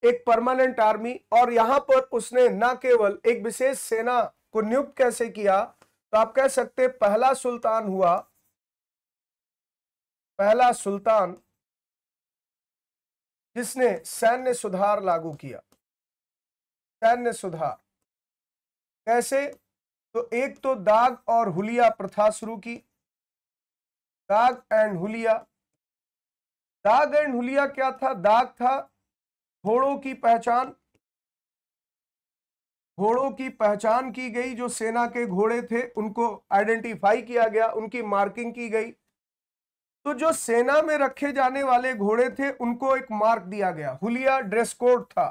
एक परमानेंट आर्मी, और यहां पर उसने न केवल एक विशेष सेना को नियुक्त कैसे किया, तो आप कह सकते पहला सुल्तान हुआ, पहला सुल्तान जिसने सैन्य सुधार लागू किया। सैन्य सुधार कैसे? तो एक तो दाग और हुलिया प्रथा शुरू की, दाग एंड हुलिया। दाग एंड हुलिया क्या था? दाग था घोड़ों की पहचान, घोड़ों की पहचान की गई, जो सेना के घोड़े थे उनको आइडेंटिफाई किया गया, उनकी मार्किंग की गई। तो जो सेना में रखे जाने वाले घोड़े थे उनको एक मार्क दिया गया। हुलिया ड्रेस कोड था,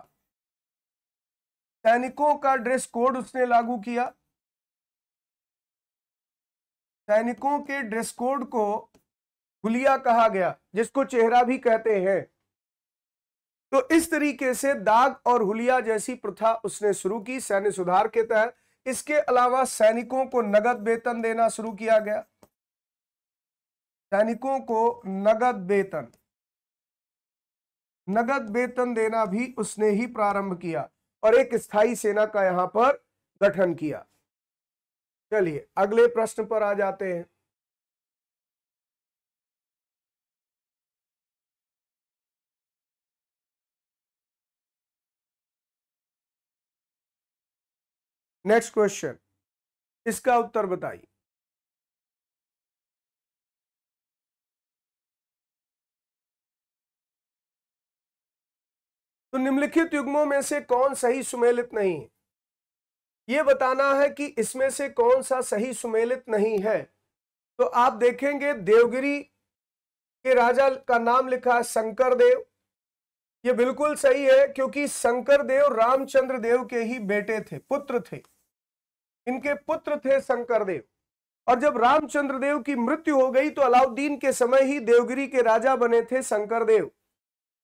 सैनिकों का ड्रेस कोड उसने लागू किया, सैनिकों के ड्रेस कोड को हुलिया कहा गया, जिसको चेहरा भी कहते हैं। तो इस तरीके से दाग और हुलिया जैसी प्रथा उसने शुरू की सैन्य सुधार के तहत। इसके अलावा सैनिकों को नगद वेतन देना शुरू किया गया, सैनिकों को नगद वेतन, नगद वेतन देना भी उसने ही प्रारंभ किया, और एक स्थायी सेना का यहां पर गठन किया। चलिए अगले प्रश्न पर आ जाते हैं। नेक्स्ट क्वेश्चन, इसका उत्तर बताइए। तो निम्नलिखित युग्मों में से कौन सही सुमेलित नहीं है? यह बताना है कि इसमें से कौन सा सही सुमेलित नहीं है। तो आप देखेंगे देवगिरी के राजा का नाम लिखा है शंकर देव, ये बिल्कुल सही है, क्योंकि शंकर देव रामचंद्र देव के ही बेटे थे, पुत्र थे, इनके पुत्र थे शंकर देव। और जब रामचंद्र देव की मृत्यु हो गई तो अलाउद्दीन के समय ही देवगिरी के राजा बने थे शंकर देव,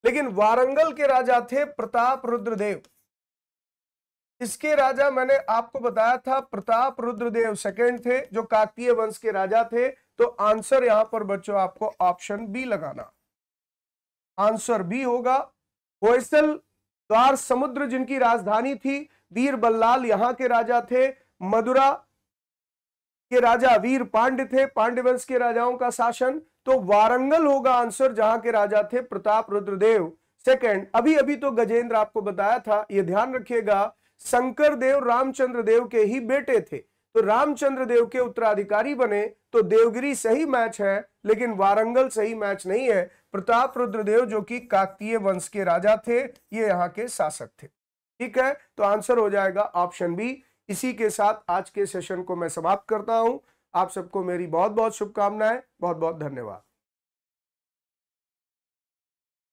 लेकिन वारंगल के राजा थे प्रताप रुद्रदेव। इसके राजा मैंने आपको बताया था प्रताप रुद्रदेव सेकंड थे, जो काकतीय वंश के राजा थे। तो आंसर यहां पर बच्चों आपको ऑप्शन बी लगाना, आंसर बी होगा। होयसल द्वार समुद्र जिनकी राजधानी थी, वीर बल्लाल यहां के राजा थे। मदुरा के राजा वीर पांड्य थे, पांड्य वंश के राजाओं का शासन। तो वारंगल होगा आंसर, जहां के राजा थे प्रताप रुद्रदेव सेकंड। अभी अभी तो गजेंद्र आपको बताया था, ये ध्यान रखिएगा, शंकर देव रामचंद्र देव के ही बेटे थे, तो रामचंद्र देव के उत्तराधिकारी बने। तो देवगिरी सही मैच है, लेकिन वारंगल सही मैच नहीं है। प्रताप रुद्रदेव जो कि काकतीय वंश के राजा थे, ये यहाँ के शासक थे। ठीक है, तो आंसर हो जाएगा ऑप्शन बी। इसी के साथ आज के सेशन को मैं समाप्त करता हूं। आप सबको मेरी बहुत बहुत शुभकामनाएं, बहुत बहुत धन्यवाद।